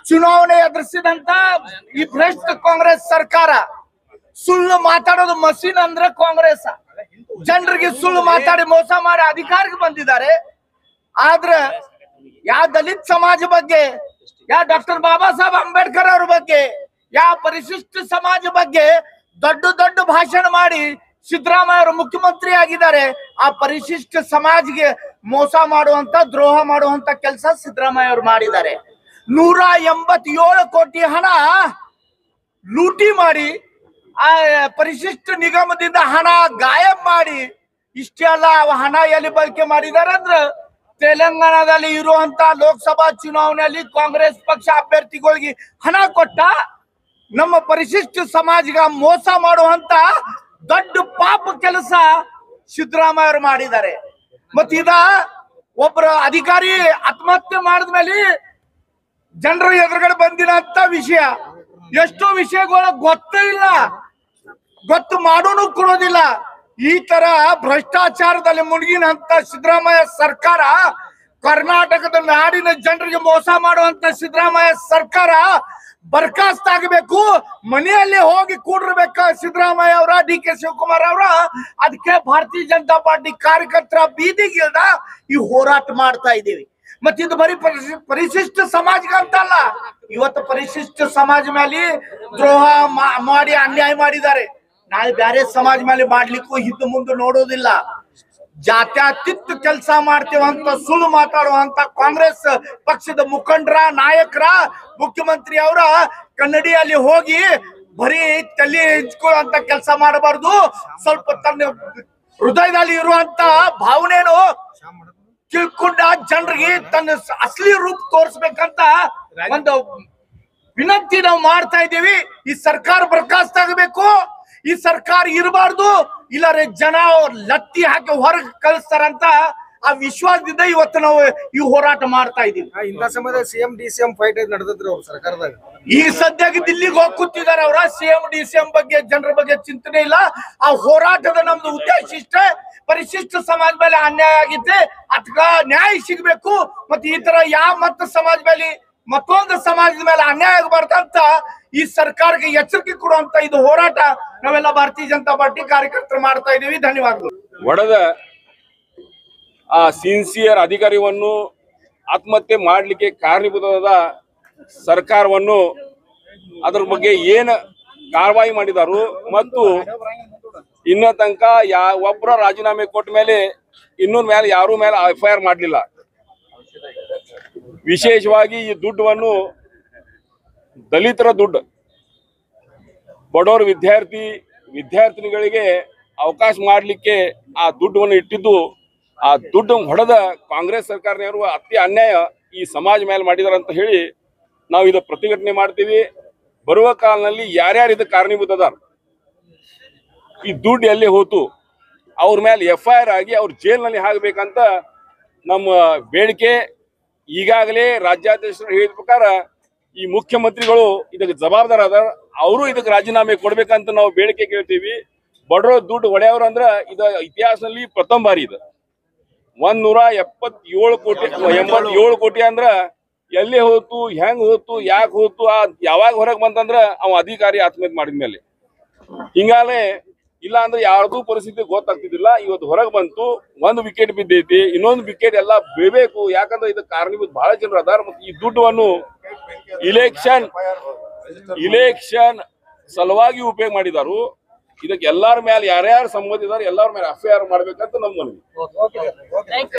ಚುನಾವಣೆ ಎದುರಿಸಿದಂತ ಈ ಭ್ರಷ್ಟ ಕಾಂಗ್ರೆಸ್ ಸರ್ಕಾರ ಸುಳ್ಳು ಮಾತಾಡೋದು ಮಷೀನ್ ಅಂದ್ರೆ ಕಾಂಗ್ರೆಸ್ ಜನರಿಗೆ ಸುಳ್ಳು ಮಾತಾಡಿ ಮೋಸ ಮಾಡಿ ಅಧಿಕಾರಕ್ಕೆ ಬಂದಿದ್ದಾರೆ. ಆದ್ರೆ ಯಾವ ದಲಿತ ಸಮಾಜ ಬಗ್ಗೆ, ಯಾವ ಡಾಕ್ಟರ್ ಬಾಬಾ ಸಾಹೇಬ್ ಅಂಬೇಡ್ಕರ್ ಅವ್ರ ಬಗ್ಗೆ, ಯಾವ ಪರಿಶಿಷ್ಟ ಸಮಾಜ ಬಗ್ಗೆ ದೊಡ್ಡ ದೊಡ್ಡ ಭಾಷಣ ಮಾಡಿ ಸಿದ್ದರಾಮಯ್ಯ ಅವರು ಮುಖ್ಯಮಂತ್ರಿ ಆಗಿದ್ದಾರೆ. ಆ ಪರಿಶಿಷ್ಟ ಸಮಾಜಕ್ಕೆ ಮೋಸ ಮಾಡುವಂತ ದ್ರೋಹ ಮಾಡುವಂತ ಕೆಲಸ ಸಿದ್ದರಾಮಯ್ಯ ಅವರು ಮಾಡಿದ್ದಾರೆ. 187 ಕೋಟಿ ಹಣ ಲೂಟಿ ಮಾಡಿ ಆ ಪರಿಶಿಷ್ಟ ನಿಗಮದಿಂದ ಹಣ ಗಾಯಬ್ ಮಾಡಿ ಇಷ್ಟೆಲ್ಲ ಹಣ ಎಲ್ಲಿ ಬಳಕೆ ಮಾಡಿದ್ದಾರೆ ಅಂದ್ರೆ ತೆಲಂಗಾಣದಲ್ಲಿ ಇರುವಂತ ಲೋಕಸಭಾ ಚುನಾವಣೆಯಲ್ಲಿ ಕಾಂಗ್ರೆಸ್ ಪಕ್ಷ ಅಭ್ಯರ್ಥಿಗಳಿಗೆ ಹಣ ಕೊಟ್ಟ ನಮ್ಮ ಪರಿಶಿಷ್ಟ ಸಮಾಜಗ ಮೋಸ ಮಾಡುವಂತ ದೊಡ್ಡ ಪಾಪ ಕೆಲಸ ಸಿದ್ದರಾಮಯ್ಯ ಅವರು ಮಾಡಿದ್ದಾರೆ. ಮತ್ತ ಇದ ಒಬ್ಬರ ಅಧಿಕಾರಿ ಆತ್ಮಹತ್ಯೆ ಮಾಡಿದ್ಮೇಲೆ ಜನರ ಎದುರುಗಡೆ ಬಂದಿರಂತ ವಿಷಯ, ಎಷ್ಟೋ ವಿಷಯಗಳ ಗೊತ್ತೇ ಇಲ್ಲ, ಗೊತ್ತು ಮಾಡೋನು ಕೊಡೋದಿಲ್ಲ. ಈ ತರ ಭ್ರಷ್ಟಾಚಾರದಲ್ಲಿ ಮುಳುಗಿನಂತ ಸಿದ್ದರಾಮಯ್ಯ ಸರ್ಕಾರ, ಕರ್ನಾಟಕದ ನಾಡಿನ ಜನರಿಗೆ ಮೋಸ ಮಾಡುವಂತ ಸಿದ್ದರಾಮಯ್ಯ ಸರ್ಕಾರ ಬರ್ಖಾಸ್ತ್ ಆಗಬೇಕು, ಮನೆಯಲ್ಲಿ ಹೋಗಿ ಕೂಡಿರ್ಬೇಕ ಸಿದ್ದರಾಮಯ್ಯ ಅವರ, ಡಿ ಕೆ ಶಿವಕುಮಾರ್ ಅವರ. ಅದಕ್ಕೆ ಭಾರತೀಯ ಜನತಾ ಪಾರ್ಟಿ ಕಾರ್ಯಕರ್ತರ ಬೀದಿಗಿಲ್ದ ಈ ಹೋರಾಟ ಮಾಡ್ತಾ ಇದ್ದೀವಿ. ಮತ್ತೆ ಇದು ಬರೀ ಪರಿಶಿಷ್ಟ ಸಮಾಜಕ್ಕಂತಲ್ಲ, ಇವತ್ತು ಪರಿಶಿಷ್ಟ ಸಮಾಜ ಮೇಲೆ ದ್ರೋಹ ಮಾಡಿ ಅನ್ಯಾಯ ಮಾಡಿದ್ದಾರೆ. ನಾಳೆ ಬೇರೆ ಸಮಾಜ ಮೇಲೆ ಮಾಡ್ಲಿಕ್ಕೂ ಹಿಂದೆ ಮುಂದೆ ನೋಡೋದಿಲ್ಲ. ಜಾತ್ಯತೀತ ಕೆಲಸ ಮಾಡ್ತೇವಂತ ಸುಳ್ಳು ಮಾತಾಡುವಂತ ಕಾಂಗ್ರೆಸ್ ಪಕ್ಷದ ಮುಖಂಡರ, ನಾಯಕರ, ಮುಖ್ಯಮಂತ್ರಿ ಅವರ ಕನ್ನಡಿಯಲ್ಲಿ ಹೋಗಿ ಬರೀ ತಲೆ ಹೆಂಚ್ಕೊಳ್ಳುವಂತ ಕೆಲಸ ಮಾಡಬಾರ್ದು. ಸ್ವಲ್ಪ ತನ್ನ ಹೃದಯದಲ್ಲಿ ಇರುವಂತ ಭಾವನೆನು ತಿಳ್ಕೊಂಡ ಜನರಿಗೆ ತನ್ನ ಅಸಲಿ ರೂಪ ತೋರಿಸ್ಬೇಕಂತ ಒಂದು ವಿನಂತಿ ನಾವು ಮಾಡ್ತಾ ಇದ್ದೀವಿ. ಈ ಸರ್ಕಾರ ಬರ್ಖಾಸ್ತ್ ಆಗಬೇಕು, ಈ ಸರ್ಕಾರ ಇರಬಾರ್ದು, ಇಲ್ಲರೆ ಜನ ಲತ್ತಿ ಹಾಕಿ ಹೊರಗೆ ಕಳಿಸ್ತಾರಂತ ಆ ವಿಶ್ವಾಸದಿಂದ ಇವತ್ತು ನಾವು ಈ ಹೋರಾಟ ಮಾಡ್ತಾ ಇದೀವಿ. ಇಂಥ ಸಮಯದಲ್ಲಿ ಸಿಎಂ ಡಿಸಿಎಂ ಫೈಟ್ ನಡೆದಿದ್ರು ಅವ್ರ ಸರ್ಕಾರದಾಗ. ಈಗ ಸದ್ಯಕ್ಕೆ ದಿಲ್ಲಿಗೆ ಹೋಗಿ ಕೂತಿದ್ದಾರೆ ಅವರ. ಸಿಎಂ ಡಿಸಿಎಂ ಬಗ್ಗೆ ಜನರ ಬಗ್ಗೆ ಚಿಂತನೆ ಇಲ್ಲ. ಆ ಹೋರಾಟದ ನಮ್ದು ಉದ್ದೇಶ ಇಷ್ಟೇ, ಪರಿಶಿಷ್ಟ ಸಮಾಜ ಮೇಲೆ ಅನ್ಯಾಯ ಆಗಿದ್ದೆ ಅಥವಾ ನ್ಯಾಯ ಸಿಗಬೇಕು. ಮತ್ತೆ ಈ ತರ ಯಾವ ಮತ್ತ ಸಮಾಜ ಮೇಲೆ ಮತ್ತೊಂದು ಸಮಾಜದ ಮೇಲೆ ಅನ್ಯಾಯ ಆಗಬಾರ್ದಂತ ಈ ಸರ್ಕಾರಕ್ಕೆ ಎಚ್ಚರಿಕೆ ಕೊಡುವಂತ ಇದು ಹೋರಾಟ ನಾವೆಲ್ಲ ಭಾರತೀಯ ಜನತಾ ಪಾರ್ಟಿ ಕಾರ್ಯಕರ್ತರು ಮಾಡ್ತಾ ಇದೀವಿ. ಧನ್ಯವಾದಗಳು. ಒಡೆದ ಆ ಸಿನ್ಸಿಯರ್ ಅಧಿಕಾರಿಯನ್ನು ಆತ್ಮಹತ್ಯೆ ಮಾಡಲಿಕ್ಕೆ ಕಾರಣೀಭೂತವಾದ ಸರ್ಕಾರವನ್ನು ಅದರ ಬಗ್ಗೆ ಏನು ಕಾರ್ಯವಾಹಿ ಮಾಡಿದಾರು ಮತ್ತು ಇನ್ನ ತನಕ ಒಬ್ಬರ ರಾಜೀನಾಮೆ ಕೊಟ್ಟ ಮೇಲೆ ಇನ್ನೊಂದು ಮೇಲೆ ಯಾರೂ ಮೇಲೆ FIR ಮಾಡಲಿಲ್ಲ. ವಿಶೇಷವಾಗಿ ಈ ದುಡ್ಡನ್ನು ದಲಿತರ ದುಡ್ಡು, ಬಡವರು ವಿದ್ಯಾರ್ಥಿನಿಗಳಿಗೆ ಅವಕಾಶ ಮಾಡಲಿಕ್ಕೆ ಆ ದುಡ್ಡನ್ನು ಇಟ್ಟಿದ್ದು, ಆ ದುಡ್ಡು ಹೊಡೆದ ಕಾಂಗ್ರೆಸ್ ಸರ್ಕಾರದವರು ಅತಿ ಅನ್ಯಾಯ ಈ ಸಮಾಜ ಮೇಲೆ ಮಾಡಿದಾರೆ ಅಂತ ಹೇಳಿ ನಾವು ಇದು ಪ್ರತಿಭಟನೆ ಮಾಡ್ತೀವಿ. ಬರುವ ಕಾಲದಲ್ಲಿ ಯಾರ್ಯಾರು ಇದಕ್ಕೆ ಕಾರಣೀಭೂತದಾರ, ಈ ದುಡ್ಡು ಎಲ್ಲಿ ಹೋತು, ಅವ್ರ ಮೇಲೆ FIR ಆಗಿ ಅವ್ರ ಜೈಲಿನಲ್ಲಿ ಹಾಕಬೇಕಂತ ನಮ್ಮ ಬೇಡಿಕೆ. ಈಗಾಗಲೇ ರಾಜ್ಯಾಧ್ಯಕ್ಷರು ಹೇಳಿದ ಪ್ರಕಾರ ಈ ಮುಖ್ಯಮಂತ್ರಿಗಳು ಇದಕ್ಕೆ ಜವಾಬ್ದಾರ ಅದಾರ, ಅವರು ಇದಕ್ಕೆ ರಾಜೀನಾಮೆ ಕೊಡ್ಬೇಕಂತ ನಾವು ಬೇಡಿಕೆ ಕೇಳ್ತೀವಿ. ಬಡವರು ದುಡ್ಡು ಹೊಡೆಯವ್ರು ಅಂದ್ರ ಇದು ಇತಿಹಾಸದಲ್ಲಿ ಪ್ರಥಮ ಬಾರಿ. ಇದು 177 ಕೋಟಿ 87 ಕೋಟಿ ಅಂದ್ರ ಎಲ್ಲಿ ಹೋತು, ಹೆಂಗ್ ಹೋತು, ಯಾಕೆ ಹೋತು, ಯಾವಾಗ ಹೊರಗೆ ಬಂತಂದ್ರ ಅವ ಅಧಿಕಾರಿ ಆತ್ಮಹತ್ಯೆ ಮಾಡಿದ್ಮೇಲೆ. ಹಿಂಗಾಲೆ ಇಲ್ಲ ಅಂದ್ರೆ ಯಾರ್ದು ಪರಿಸ್ಥಿತಿ ಗೊತ್ತಾಗ್ತಿದ್ದಿಲ್ಲ. ಇವತ್ತು ಹೊರಗೆ ಬಂತು, ಒಂದು ವಿಕೆಟ್ ಬಿದ್ದೈತಿ, ಇನ್ನೊಂದು ವಿಕೆಟ್ ಎಲ್ಲ ಬೀಳ್ಬೇಕು. ಯಾಕಂದ್ರೆ ಇದಕ್ಕೆ ಕಾರಣೀಭೂತ ಬಹಳ ಜನರು ಅದಾರ. ಮತ್ತು ಈ ದುಡ್ಡನ್ನು ಇಲೆಕ್ಷನ್ ಸಲುವಾಗಿ ಉಪಯೋಗ ಮಾಡಿದಾರು. ಇದಕ್ಕೆ ಎಲ್ಲಾರ ಮೇಲೆ ಯಾರ್ಯಾರು ಸಂಬಂಧಿಸಿದಾರೆ ಎಲ್ಲಾರ ಮೇಲೆ FIR ಮಾಡ್ಬೇಕಂತ ನಮ್ಮ ಮನವಿ.